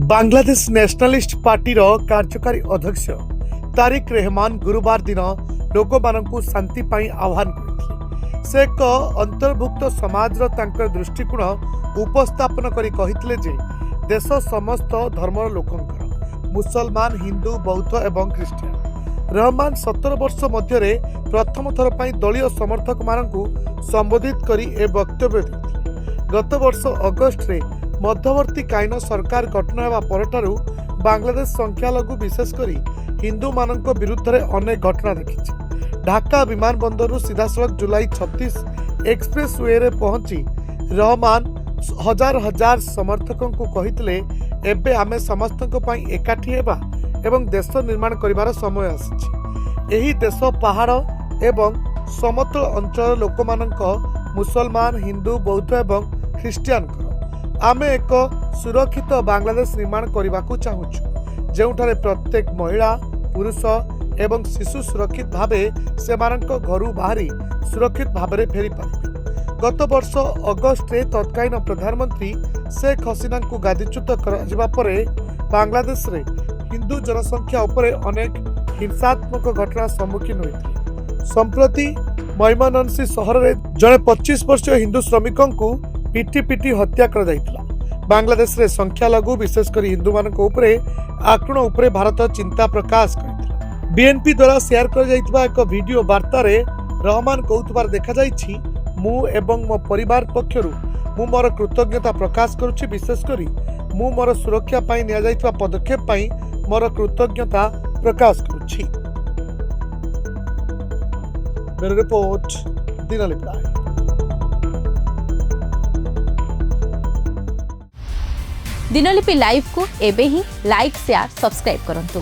Bangladesh nationalist पार्टीर कार्यकारी अध्यक्ष तारिक रहमान गुरुवार दिन लोक मानू शांति पाई आह्वान करथिले। से एक अंतर्भुक्त समाज दृष्टिकोण उपस्थापन करी कहिथिले जे देश समस्त धर्मर लोकंकर मुसलमान हिंदू बौद्ध एवं ख्रीष्टियान। रहमान 17 वर्ष मध्य प्रथम थर पर दलीय समर्थक मानू संबोधित करी ए वक्तव्य देथिले। गत वर्ष अगस्ट रे मध्यवर्ती कालीन सरकार गठन होगा परठारु बांग्लादेश संख्यालघु विशेषकर हिंदू मानक विरुद्ध में अनेक घटना देखी। ढाका विमानबंदर सीधासलख जुलाई 36 एक्सप्रेस वे रे पहुंची रहमान हजार हजार समर्थकों को कहितले एबे आमे समस्तक पई एकाठी हेबा एवं देश निर्माण करिवार समय आसीछि। एही देश पहाड़ एवं समतल अंचल लोकमानक मुसलमान हिंदू बौद्ध एवं ख्रीष्टियान आमे एक सुरक्षित बांग्लादेश निर्माण करने को चाहूँ जोठारे प्रत्येक महिला पुरुष एवं शिशु सुरक्षित भावे से घर बाहरी सुरक्षित भाव में फेरी पारे। गत वर्ष अगस्ट रे तत्कालीन प्रधानमंत्री शेख हसीना को गादीच्युत कर बांग्लादेश रे हिंदू जनसंख्या उपरे अनेक हिंसात्मक घटना सम्मुखीन होते। संप्रति मैमनसिंह सहर में जड़े 25 वर्षीय हिंदू श्रमिकों को पिटी पिटी हत्या कर जाइतला। बांग्लादेश रे संख्यालघु विशेषकर हिंदू मानक उपरे आक्रमण उपरे भारत चिंता प्रकाश करथिला। बीएनपी द्वारा शेयर कर जाइतबा एक वीडियो वार्ता रे रहमान कहउतबार देखा जाइछि, मु एवं मो परिवार पक्षरु मु मोर कृतज्ञता प्रकाश करूछि। विशेषकर मु मोर सुरक्षा पई निया जाइतबा पदक्षेप पई मोर कृतज्ञता प्रकाश करूछि। Bureau report Dinalipi live. Dinalipi live को एबे ही लाइक शेयर सब्सक्राइब करंतु।